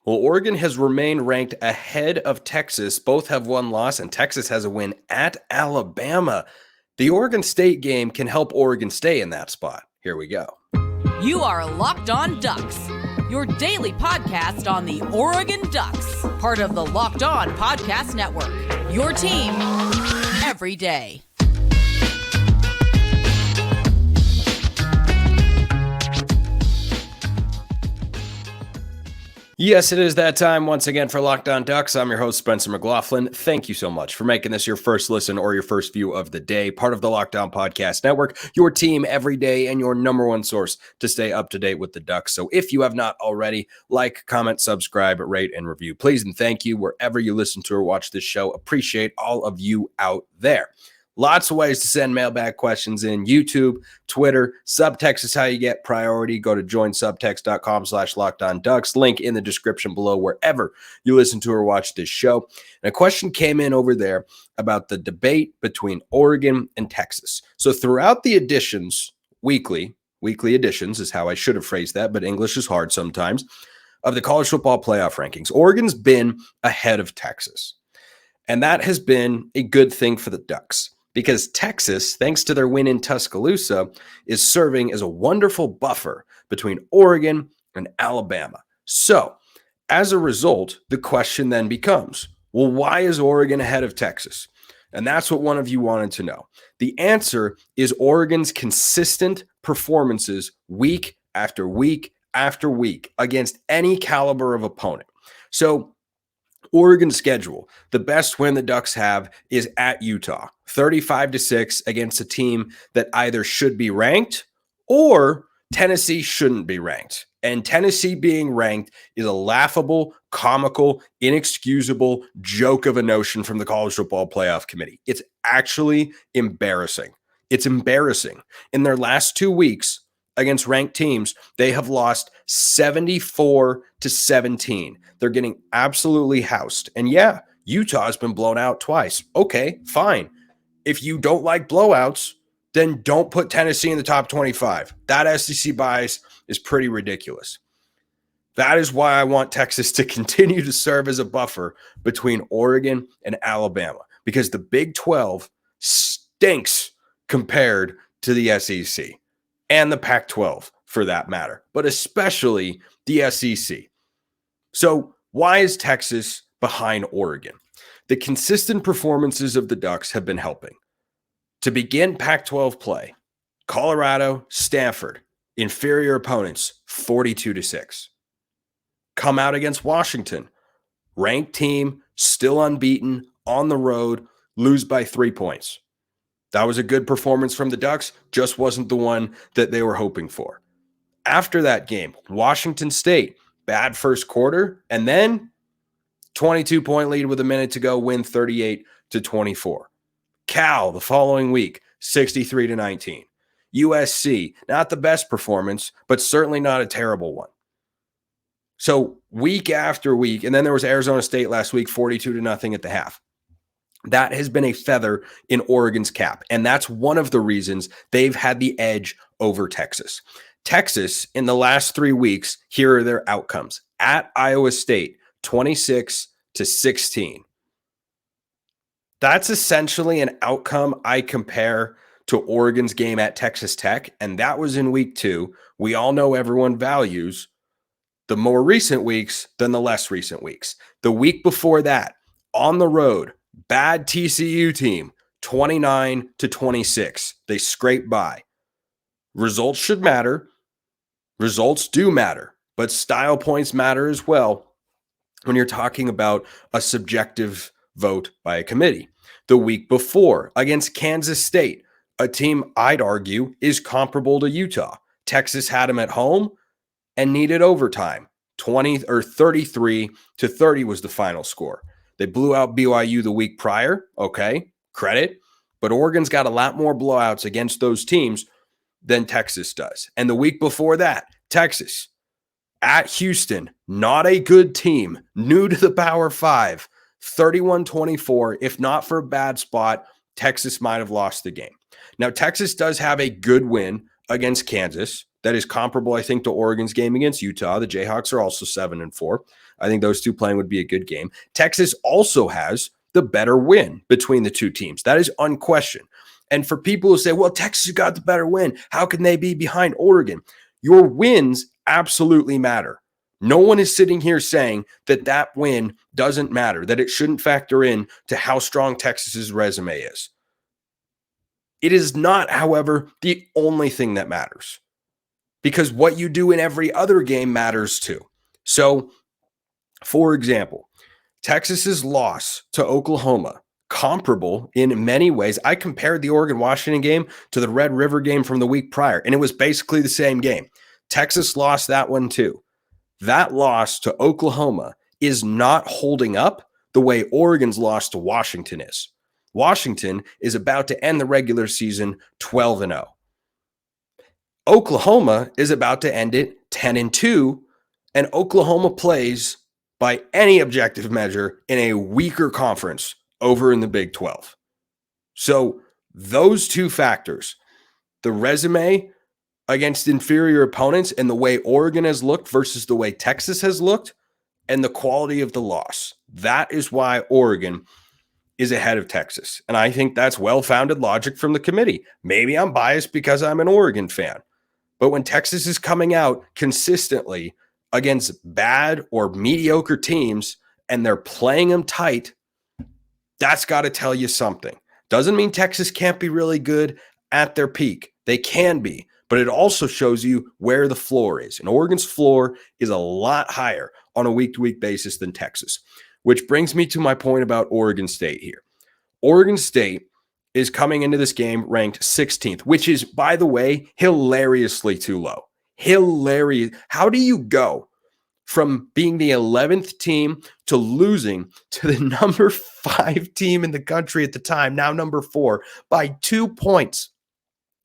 Well, Oregon has remained ranked ahead of Texas. Both have one loss, and Texas has a win at Alabama. The Oregon State game can help Oregon stay in that spot. Here we go. You are Locked On Ducks, your daily podcast on the Oregon Ducks, part of the Locked On Podcast Network, your team every day. Yes, it is that time once again for Locked On Ducks. I'm your host, Spencer McLaughlin. Thank you so much for making this your first listen or your first view of the day. Part of the Locked On Podcast Network, your team every day and your number one source to stay up to date with the Ducks. So if you have not already, like, comment, subscribe, rate, and review. Please and thank you wherever you listen to or watch this show. Appreciate all of you out there. Lots of ways to send mailbag questions in: YouTube, Twitter. SUBTEXT is how you get priority. Go to joinsubtext.com/LockedOnDucks. Link in the description below wherever you listen to or watch this show. And a question came in over there about the debate between Oregon and Texas. So throughout the editions, weekly editions is how I should have phrased that, but English is hard sometimes, of the college football playoff rankings, Oregon's been ahead of Texas. And that has been a good thing for the Ducks, because Texas, thanks to their win in Tuscaloosa, is serving as a wonderful buffer between Oregon and Alabama. So, as a result, the question then becomes, well, why is Oregon ahead of Texas? And that's what one of you wanted to know. The answer is Oregon's consistent performances week after week after week against any caliber of opponent. So, Oregon's schedule, the best win the Ducks have is at Utah, 35-6 against a team that either should be ranked or Tennessee shouldn't be ranked. And Tennessee being ranked is a laughable, comical, inexcusable joke of a notion from the College Football Playoff Committee. It's actually embarrassing. It's embarrassing. In their last 2 weeks against ranked teams, they have lost 74-17. They're getting absolutely housed. And yeah, Utah has been blown out twice. Okay, fine. If you don't like blowouts, then don't put Tennessee in the top 25. That SEC bias is pretty ridiculous. That is why I want Texas to continue to serve as a buffer between Oregon and Alabama, because the Big 12 stinks compared to the SEC and the Pac-12 for that matter, but especially the SEC. So why is Texas behind Oregon? The consistent performances of the Ducks have been helping. To begin Pac-12 play, Colorado, Stanford, inferior opponents, 42-6. Come out against Washington, ranked team, still unbeaten, on the road, lose by 3 points. That was a good performance from the Ducks, just wasn't the one that they were hoping for. After that game, Washington State, bad first quarter, and then 22-point lead with a minute to go, win 38-24. Cal, the following week, 63-19. USC, not the best performance, but certainly not a terrible one. So week after week, and then there was Arizona State last week, 42-0 at the half. That has been a feather in Oregon's cap, and that's one of the reasons they've had the edge over Texas. Texas, in the last 3 weeks, here are their outcomes. At Iowa State, 26-16. That's essentially an outcome I compare to Oregon's game at Texas Tech, and that was in week 2. We all know everyone values the more recent weeks than the less recent weeks. The week before that, on the road, bad TCU team, 29-26. They scrape by. Results should matter. Results do matter, but style points matter as well when you're talking about a subjective vote by a committee. The week before, against Kansas State, a team I'd argue is comparable to Utah. Texas had them at home and needed overtime. 33-30 was the final score. They blew out BYU the week prior. Okay, credit. But Oregon's got a lot more blowouts against those teams than Texas does. And the week before that, Texas at Houston, not a good team, new to the Power 5, 31-24. If not for a bad spot, Texas might have lost the game. Now, Texas does have a good win against Kansas that is comparable, I think, to Oregon's game against Utah. The Jayhawks are also 7-4. I think those two playing would be a good game. Texas also has the better win between the two teams. That is unquestioned. And for people who say, well, Texas got the better win, how can they be behind Oregon? Your wins absolutely matter. No one is sitting here saying that that win doesn't matter, that it shouldn't factor in to how strong Texas's resume is. It is not, however, the only thing that matters, because what you do in every other game matters too. So, for example, Texas's loss to Oklahoma, comparable in many ways. I compared the Oregon-Washington game to the Red River game from the week prior, and it was basically the same game. Texas lost that one too. That loss to Oklahoma is not holding up the way Oregon's loss to Washington is. Washington is about to end the regular season 12-0. Oklahoma is about to end it 10-2, and Oklahoma plays by any objective measure in a weaker conference over in the Big 12. So those two factors, the resume against inferior opponents and the way Oregon has looked versus the way Texas has looked, and the quality of the loss, that is why Oregon is ahead of Texas. And I think that's well-founded logic from the committee. Maybe I'm biased because I'm an Oregon fan. But when Texas is coming out consistently against bad or mediocre teams and they're playing them tight, that's got to tell you something. Doesn't mean Texas can't be really good at their peak. They can be, but it also shows you where the floor is. And Oregon's floor is a lot higher on a week-to-week basis than Texas, which brings me to my point about Oregon State here. Oregon State is coming into this game ranked 16th, which is, by the way, hilariously too low. Hilarious. How do you go from being the 11th team to losing to the number 5 team in the country at the time, now number 4, by 2 points?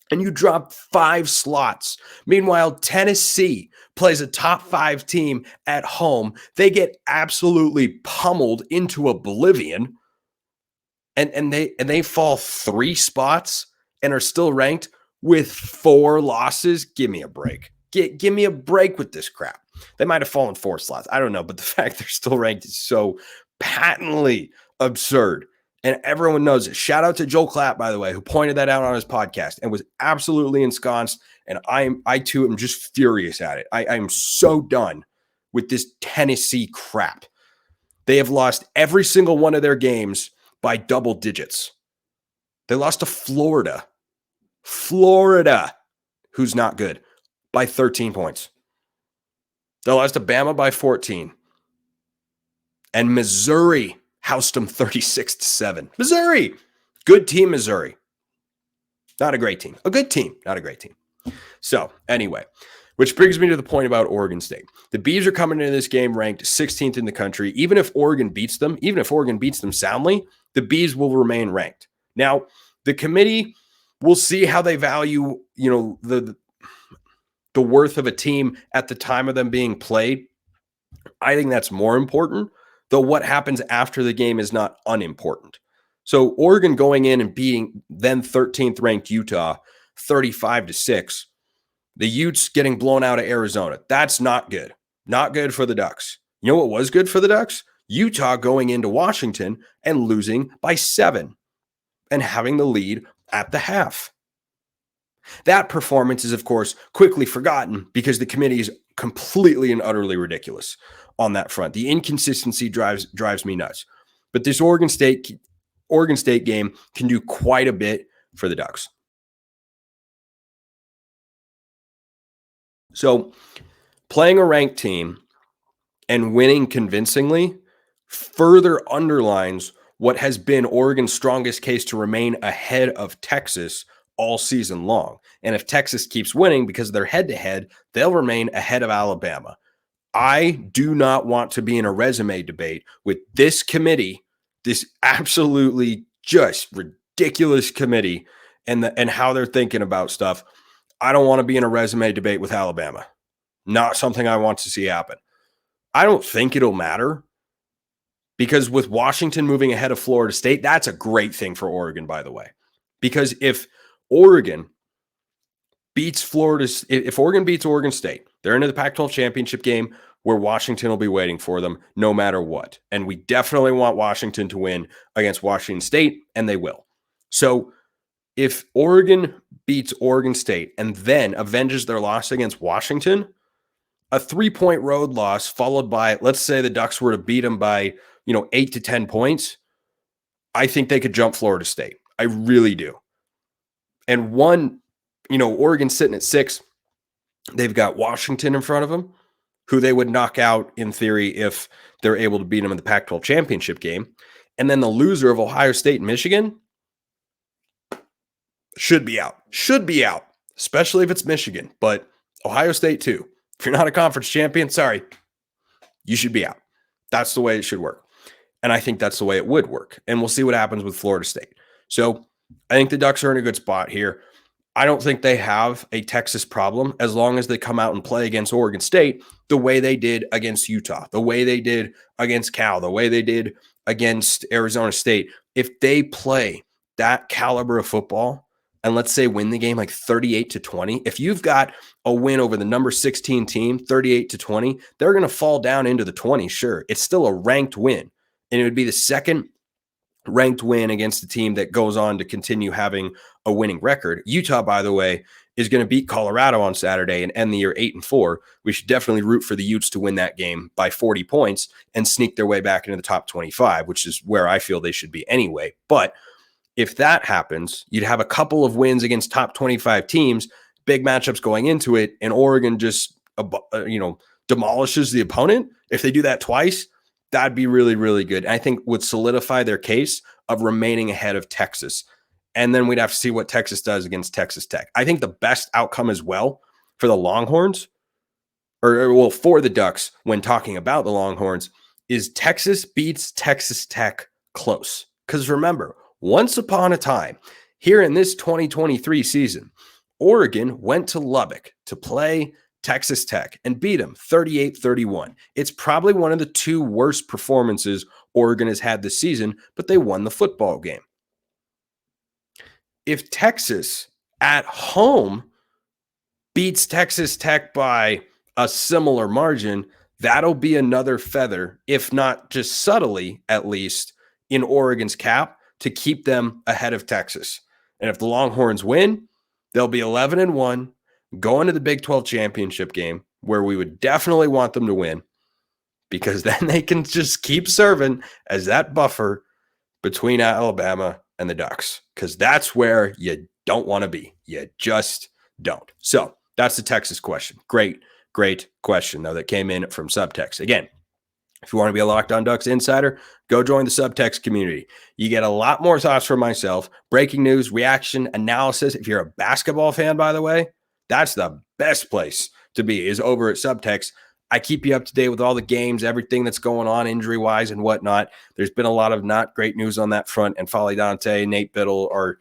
And you drop 5 slots. Meanwhile, Tennessee plays a top 5 team at home. They get absolutely pummeled into oblivion. And they fall 3 spots and are still ranked with 4 losses. Give me a break. Give me a break with this crap. They might have fallen 4 slots. I don't know, but the fact they're still ranked is so patently absurd. And everyone knows it. Shout out to Joel Clapp, by the way, who pointed that out on his podcast and was absolutely ensconced. And I too am just furious at it. I'm so done with this Tennessee crap. They have lost every single one of their games by double digits. They lost to Florida, who's not good, by 13 points. They lost to Bama by 14. And Missouri housed them 36-7. Missouri, good team, Missouri. Not a great team. A good team, not a great team. So anyway, which brings me to the point about Oregon State. The Bees are coming into this game ranked 16th in the country. Even if Oregon beats them soundly, the Bees will remain ranked. Now, the committee will see how they value, the worth of a team at the time of them being played. I think that's more important, though what happens after the game is not unimportant. So Oregon going in and beating then 13th ranked Utah 35-6. The Utes getting blown out of Arizona. That's not good. Not good for the Ducks. You know what was good for the Ducks? Utah going into Washington and losing by 7 and having the lead at the half. That performance is, of course, quickly forgotten because the committee is completely and utterly ridiculous on that front. The inconsistency drives me nuts. But this Oregon State game can do quite a bit for the Ducks. So playing a ranked team and winning convincingly further underlines what has been Oregon's strongest case to remain ahead of Texas all season long. And if Texas keeps winning because they're head-to-head, they'll remain ahead of Alabama. I do not want to be in a resume debate with this committee, this absolutely just ridiculous committee, and how they're thinking about stuff. I don't want to be in a resume debate with Alabama. Not something I want to see happen. I don't think it'll matter because with Washington moving ahead of Florida State, that's a great thing for Oregon, by the way. Because if Oregon beats Oregon beats Oregon State, they're into the Pac-12 championship game where Washington will be waiting for them no matter what. And we definitely want Washington to win against Washington State, and they will. So if Oregon beats Oregon State and then avenges their loss against Washington, a 3-point road loss followed by, let's say the Ducks were to beat them by, 8 to 10 points, I think they could jump Florida State. I really do. And Oregon's sitting at 6. They've got Washington in front of them, who they would knock out in theory if they're able to beat them in the Pac-12 championship game. And then the loser of Ohio State and Michigan should be out, especially if it's Michigan, but Ohio State too. If you're not a conference champion, sorry, you should be out. That's the way it should work. And I think that's the way it would work. And we'll see what happens with Florida State. So I think the Ducks are in a good spot here. I don't think they have a Texas problem as long as they come out and play against Oregon State the way they did against Utah, the way they did against Cal, the way they did against Arizona State. If they play that caliber of football and let's say win the game like 38-20, if you've got a win over the number 16 team, 38-20, they're going to fall down into the 20s. Sure. It's still a ranked win. And it would be the second ranked win against the team that goes on to continue having a winning record. Utah, by the way, is going to beat Colorado on Saturday and end the year 8-4. We should definitely root for the Utes to win that game by 40 points and sneak their way back into the top 25, which is where I feel they should be anyway. But if that happens, you'd have a couple of wins against top 25 teams, big matchups going into it, and Oregon just, demolishes the opponent. If they do that twice, that'd be really, really good. And I think would solidify their case of remaining ahead of Texas. And then we'd have to see what Texas does against Texas Tech. I think the best outcome as well for the Longhorns, for the Ducks when talking about the Longhorns, is Texas beats Texas Tech close. Because remember, once upon a time, here in this 2023 season, Oregon went to Lubbock to play Texas Tech and beat them 38-31. It's probably one of the 2 worst performances Oregon has had this season, but they won the football game. If Texas at home beats Texas Tech by a similar margin, that'll be another feather, if not just subtly, at least, in Oregon's cap to keep them ahead of Texas. And if the Longhorns win, they'll be 11-1, going to the Big 12 championship game, where we would definitely want them to win, because then they can just keep serving as that buffer between Alabama and the Ducks, because that's where you don't want to be. You just don't. So that's the Texas question. Great question, though, that came in from SUBTEXT. Again, if you want to be a Locked On Ducks insider, go join the SUBTEXT community. You get a lot more thoughts from myself, breaking news, reaction, analysis. If you're a basketball fan, by the way, that's the best place to be, is over at SUBTEXT. I keep you up to date with all the games, everything that's going on injury-wise and whatnot. There's been a lot of not great news on that front, and Folly Dante, Nate Biddle are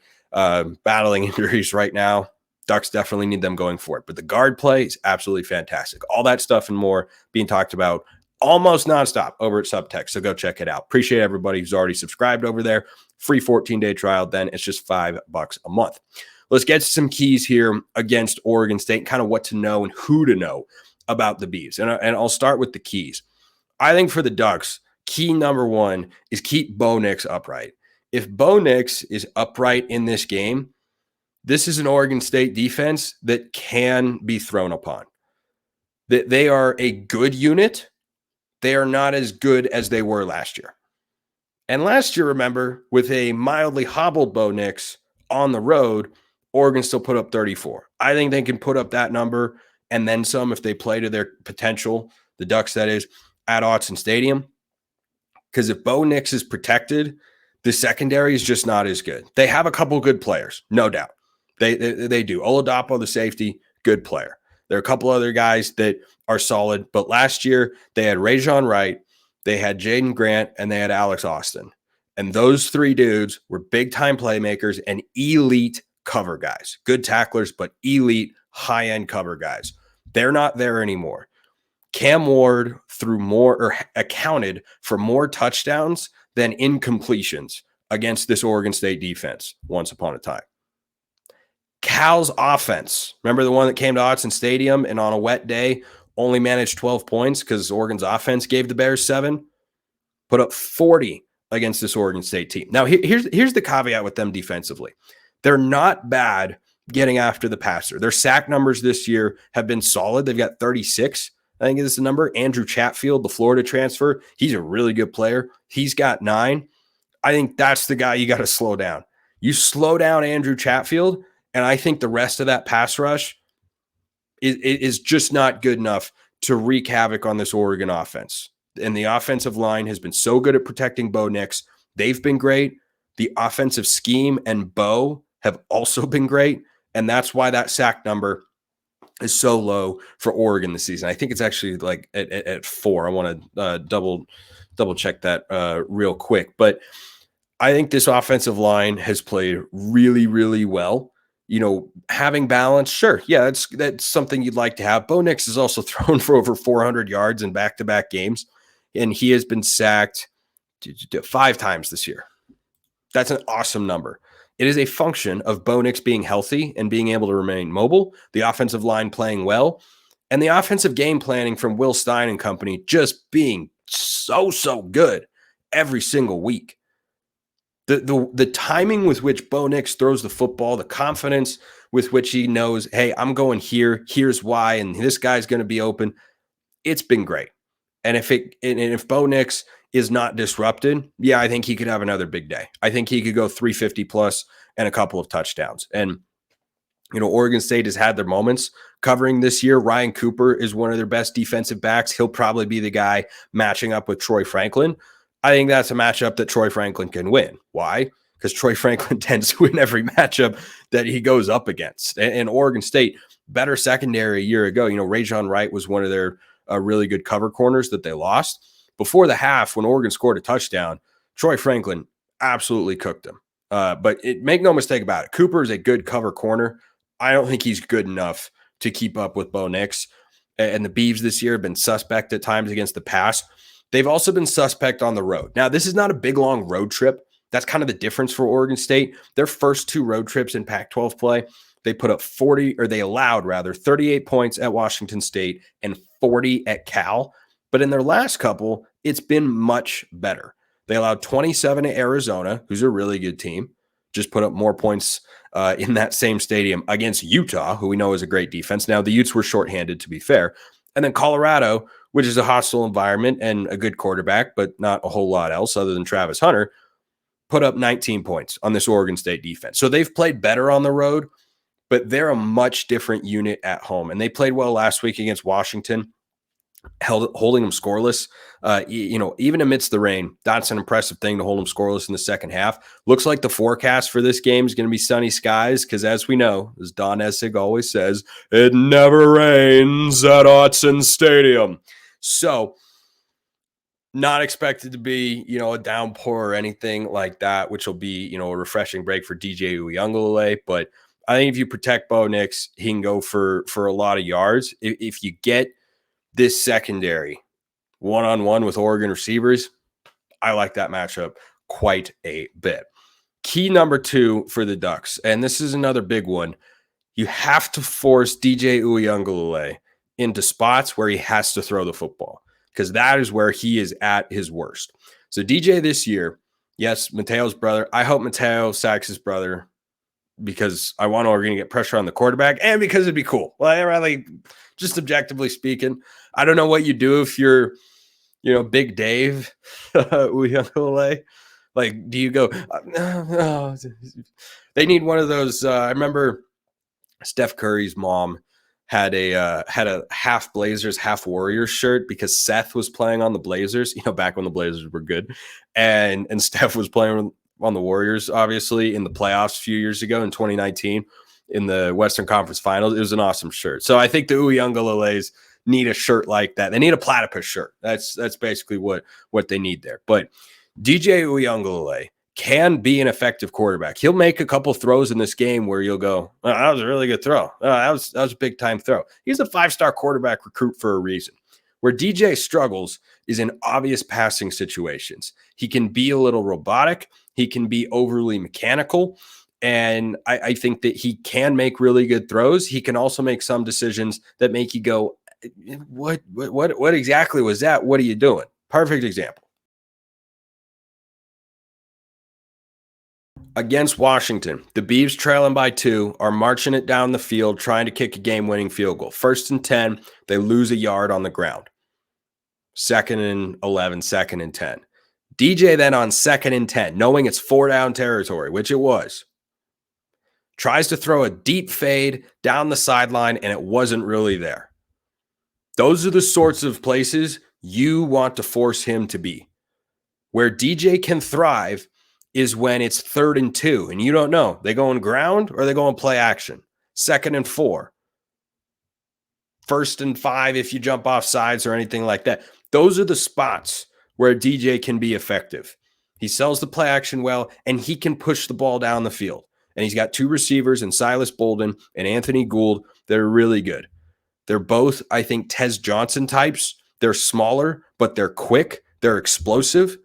battling injuries right now. Ducks definitely need them going forward. But the guard play is absolutely fantastic. All that stuff and more being talked about almost nonstop over at SUBTEXT. So go check it out. Appreciate everybody who's already subscribed over there. Free 14-day trial. Then it's just $5 a month. Let's get some keys here against Oregon State, kind of what to know and who to know about the Beavs. And I'll start with the keys. I think for the Ducks, key number 1 is keep Bo Nix upright. If Bo Nix is upright in this game, this is an Oregon State defense that can be thrown upon. That they are a good unit. They are not as good as they were last year. And last year, remember, with a mildly hobbled Bo Nix on the road, Oregon still put up 34. I think they can put up that number and then some if they play to their potential, the Ducks, that is, at Autzen Stadium. Because if Bo Nix is protected, the secondary is just not as good. They have a couple good players, no doubt. They do. Oladapo, the safety, good player. There are a couple other guys that are solid, but last year they had Rajon Wright, they had Jaden Grant, and they had Alex Austin. And those 3 dudes were big-time playmakers and elite cover guys. Good tacklers, but elite high-end cover guys. They're not there anymore. Cam Ward accounted for more touchdowns than incompletions against this Oregon State defense once upon a time. Cal's offense, remember the one that came to Autzen Stadium and on a wet day only managed 12 points because Oregon's offense gave the Bears 7, put up 40 against this Oregon State team. Now, here's the caveat with them defensively. They're not bad getting after the passer. Their sack numbers this year have been solid. They've got 36, I think is the number. Andrew Chatfield, the Florida transfer, he's a really good player. He's got 9. I think that's the guy you got to slow down. You slow down Andrew Chatfield, and I think the rest of that pass rush is just not good enough to wreak havoc on this Oregon offense. And the offensive line has been so good at protecting Bo Nix. They've been great. The offensive scheme and Bo have also been great. And that's why that sack number is so low for Oregon this season. I think it's actually like at 4. I want to double check that real quick. But I think this offensive line has played really, really well. Having balance, sure. Yeah, that's something you'd like to have. Bo Nix has also thrown for over 400 yards in back-to-back games, and he has been sacked 5 times this year. That's an awesome number. It is a function of Bo Nix being healthy and being able to remain mobile, the offensive line playing well, and the offensive game planning from Will Stein and company just being so good every single week. The timing with which Bo Nix throws the football, the confidence with which he knows, hey, I'm going here, here's why, and this guy's going to be open. It's been great. And if Bo Nix is not disrupted, yeah, I think he could have another big day. I think he could go 350 plus and a couple of touchdowns. And Oregon State has had their moments covering this year. Ryan Cooper is one of their best defensive backs. He'll probably be the guy matching up with Troy Franklin. I think that's a matchup that Troy Franklin can win. Why? Because Troy Franklin tends to win every matchup that he goes up against. And Oregon State, better secondary a year ago. Rajon Wright was one of their really good cover corners that they lost. Before the half, when Oregon scored a touchdown, Troy Franklin absolutely cooked him. But make no mistake about it, Cooper is a good cover corner. I don't think he's good enough to keep up with Bo Nix. And the Beavs this year have been suspect at times against the pass. They've also been suspect on the road. Now, this is not a big, long road trip. That's kind of the difference for Oregon State. Their first 2 road trips in Pac-12 play, they put up 38 points at Washington State and 40 at Cal. But in their last couple, it's been much better. They allowed 27 at Arizona, who's a really good team, just put up more points in that same stadium against Utah, who we know is a great defense. Now, the Utes were shorthanded, to be fair. And then Colorado, which is a hostile environment and a good quarterback, but not a whole lot else other than Travis Hunter, put up 19 points on this Oregon State defense. So they've played better on the road, but they're a much different unit at home. And they played well last week against Washington, holding them scoreless. Even amidst the rain, that's an impressive thing to hold them scoreless in the second half. Looks like the forecast for this game is going to be sunny skies because, as we know, as Don Essig always says, it never rains at Autzen Stadium. So not expected to be, a downpour or anything like that, which will be, a refreshing break for DJ Uiagalelei. But I think if you protect Bo Nix, he can go for a lot of yards. If you get this secondary one-on-one with Oregon receivers, I like that matchup quite a bit. Key number 2 for the Ducks, and this is another big one. You have to force DJ Uiagalelei into spots where he has to throw the football, because that is where he is at his worst. So DJ this year, yes, Mateo's brother. I hope Mateo sacks his brother because I want Oregon to get pressure on the quarterback and because it'd be cool. Like, just objectively speaking, I don't know what you do if you're, Big Dave Uiagalelei. Like, do you go, they need one of those. I remember Steph Curry's mom had a half Blazers, half Warriors shirt because Seth was playing on the Blazers, back when the Blazers were good. And Steph was playing on the Warriors, obviously, in the playoffs a few years ago in 2019 in the Western Conference Finals. It was an awesome shirt. So I think the Uiagalelei's need a shirt like that. They need a platypus shirt. That's basically what they need there. But DJ Uiagalelei can be an effective quarterback. He'll make a couple throws in this game where you'll go, oh, that was a really good throw. Oh, that was a big time throw. He's a 5-star quarterback recruit for a reason. Where DJ struggles is in obvious passing situations. He can be a little robotic. He can be overly mechanical. And I think that he can make really good throws. He can also make some decisions that make you go, What exactly was that? What are you doing? Perfect example. Against Washington, the Beavs trailing by 2 are marching it down the field, trying to kick a game-winning field goal. 1st and 10, they lose a yard on the ground. 2nd and 11, 2nd and 10. DJ then on 2nd and 10, knowing it's 4-down territory, which it was, tries to throw a deep fade down the sideline, and it wasn't really there. Those are the sorts of places you want to force him to be. Where DJ can thrive is when it's 3rd and 2, and you don't know. They go on ground or they go on play action. 2nd and 4. 1st and 5 if you jump off sides or anything like that. Those are the spots where DJ can be effective. He sells the play action well, and he can push the ball down the field. And he's got 2 receivers in Silas Bolden and Anthony Gould that are really good. They're both, I think, Tez Johnson types. They're smaller, but they're quick. They're explosive.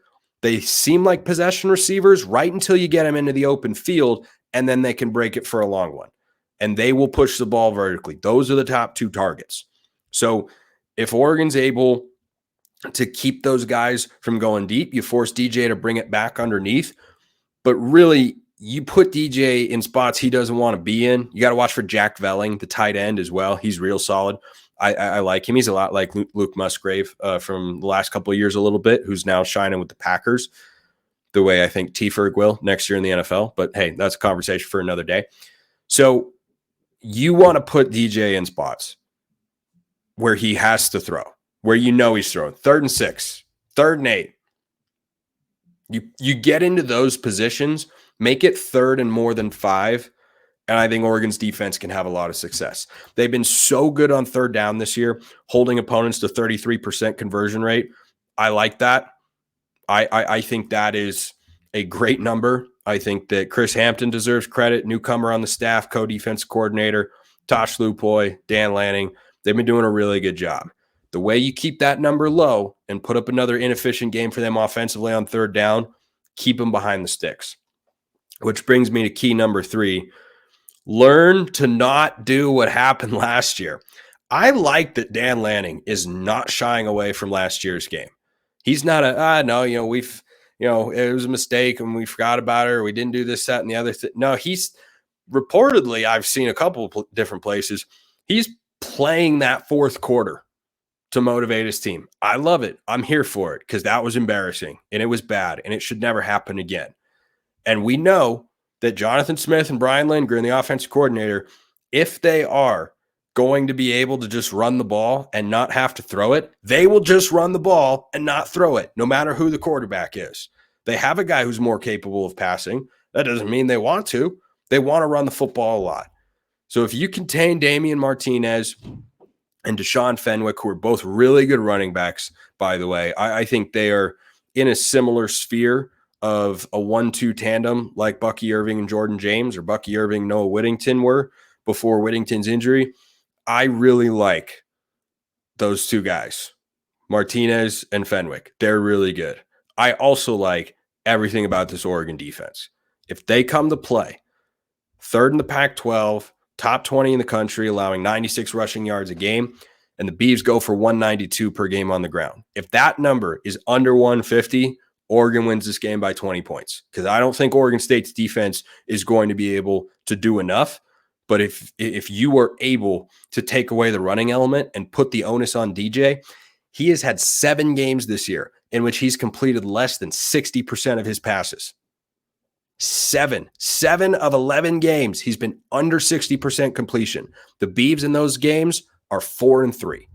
They seem like possession receivers right until you get them into the open field, and then they can break it for a long one. And they will push the ball vertically. Those are the top 2 targets. So if Oregon's able to keep those guys from going deep, you force DJ to bring it back underneath. But really, you put DJ in spots he doesn't want to be in. You got to watch for Jack Velling, the tight end as well. He's real solid. I like him. He's a lot like Luke Musgrave from the last couple of years a little bit, who's now shining with the Packers the way I think T-Ferg will next year in the NFL. But hey, that's a conversation for another day. So you want to put DJ in spots where he has to throw, where you know he's throwing. 3rd and 6, 3rd and 8. You get into those positions, make it 3rd and more than 5, and I think Oregon's defense can have a lot of success. They've been so good on 3rd down this year, holding opponents to 33% conversion rate. I like that. I think that is a great number. I think that Chris Hampton deserves credit, newcomer on the staff, co-defense coordinator, Tosh Lupoy, Dan Lanning. They've been doing a really good job. The way you keep that number low and put up another inefficient game for them offensively on 3rd down, keep them behind the sticks. Which brings me to key number 3. Learn to not do what happened last year. I like that Dan Lanning is not shying away from last year's game. He's not no, it was a mistake and we forgot about it, or we didn't do this, that, and the other thing. No, he's reportedly, I've seen a couple of different places, he's playing that 4th quarter to motivate his team. I love it. I'm here for it because that was embarrassing and it was bad and it should never happen again. And we know that Jonathan Smith and Brian Lindgren, the offensive coordinator, if they are going to be able to just run the ball and not have to throw it, they will just run the ball and not throw it, no matter who the quarterback is. They have a guy who's more capable of passing. That doesn't mean they want to. They want to run the football a lot. So if you contain Damian Martinez and Deshaun Fenwick, who are both really good running backs, by the way, I think they are in a similar sphere of a 1-2 tandem like Bucky Irving and Jordan James, or Bucky Irving, Noah Whittington were before Whittington's injury. I really like those 2 guys, Martinez and Fenwick. They're really good. I also like everything about this Oregon defense. If they come to play, 3rd in the Pac-12, top 20 in the country, allowing 96 rushing yards a game, and the Beavs go for 192 per game on the ground. If that number is under 150, Oregon wins this game by 20 points, because I don't think Oregon State's defense is going to be able to do enough. But if you were able to take away the running element and put the onus on DJ, he has had 7 games this year in which he's completed less than 60% of his passes. 7 of 11 games, he's been under 60% completion. The Beavs in those games are 4-3.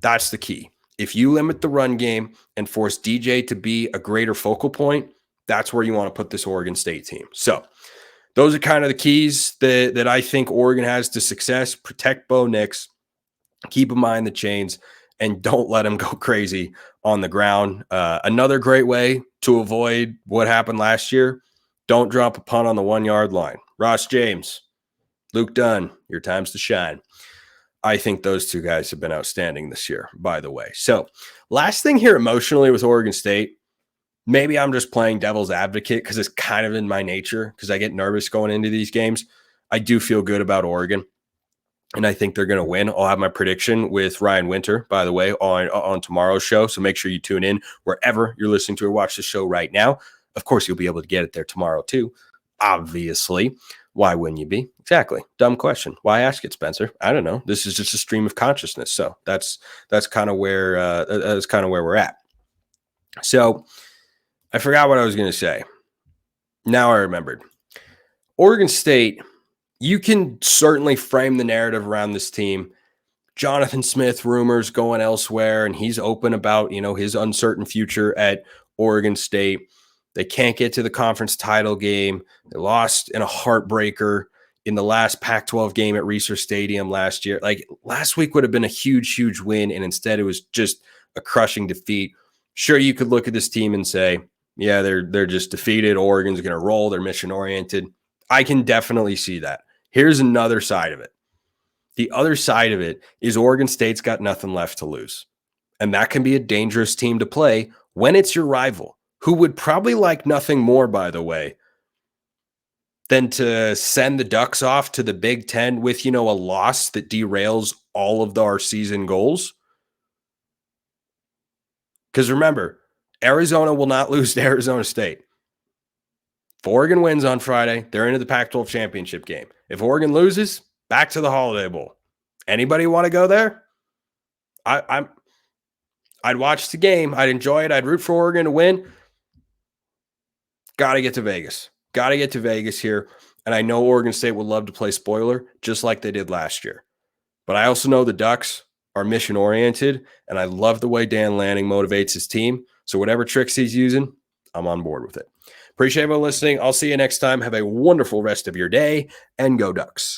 That's the key. If you limit the run game and force DJ to be a greater focal point, that's where you want to put this Oregon State team. So those are kind of the keys that I think Oregon has to success. Protect Bo Nix, keep him behind the chains, and don't let him go crazy on the ground. Another great way to avoid what happened last year, don't drop a punt on the 1-yard line. Ross James, Luke Dunn, your time's to shine. I think those 2 guys have been outstanding this year, by the way. So last thing here emotionally with Oregon State, maybe I'm just playing devil's advocate because it's kind of in my nature, because I get nervous going into these games. I do feel good about Oregon. and I think they're going to win. I'll have my prediction with Ryan Winter, by the way, on tomorrow's show. So make sure you tune in wherever you're listening to or watch the show right now. Of course, you'll be able to get it there tomorrow too. Obviously, why wouldn't you be? Exactly. Dumb question. Why ask it, Spencer? I don't know. This is just a stream of consciousness. So that's kind of where we're at. So I forgot what I was going to say. Now I remembered. Oregon State, you can certainly frame the narrative around this team. Jonathan Smith rumors going elsewhere, and he's open about, his uncertain future at Oregon State. They can't get to the conference title game. They lost in a heartbreaker in the last Pac-12 game at Reser Stadium last year. Like, last week would have been a huge, huge win, and instead it was just a crushing defeat. Sure, you could look at this team and say, yeah, they're just defeated. Oregon's going to roll. They're mission-oriented. I can definitely see that. Here's another side of it. The other side of it is Oregon State's got nothing left to lose. And that can be a dangerous team to play when it's your rival, who would probably like nothing more, by the way, than to send the Ducks off to the Big Ten with, a loss that derails all of our season goals. Because remember, Arizona will not lose to Arizona State. If Oregon wins on Friday, they're into the Pac-12 championship game. If Oregon loses, back to the Holiday Bowl. Anybody want to go there? I'd watch the game. I'd enjoy it. I'd root for Oregon to win. Got to get to Vegas. Got to get to Vegas here. And I know Oregon State would love to play spoiler, just like they did last year. But I also know the Ducks are mission-oriented, and I love the way Dan Lanning motivates his team. So whatever tricks he's using, I'm on board with it. Appreciate everyone listening. I'll see you next time. Have a wonderful rest of your day, and go Ducks.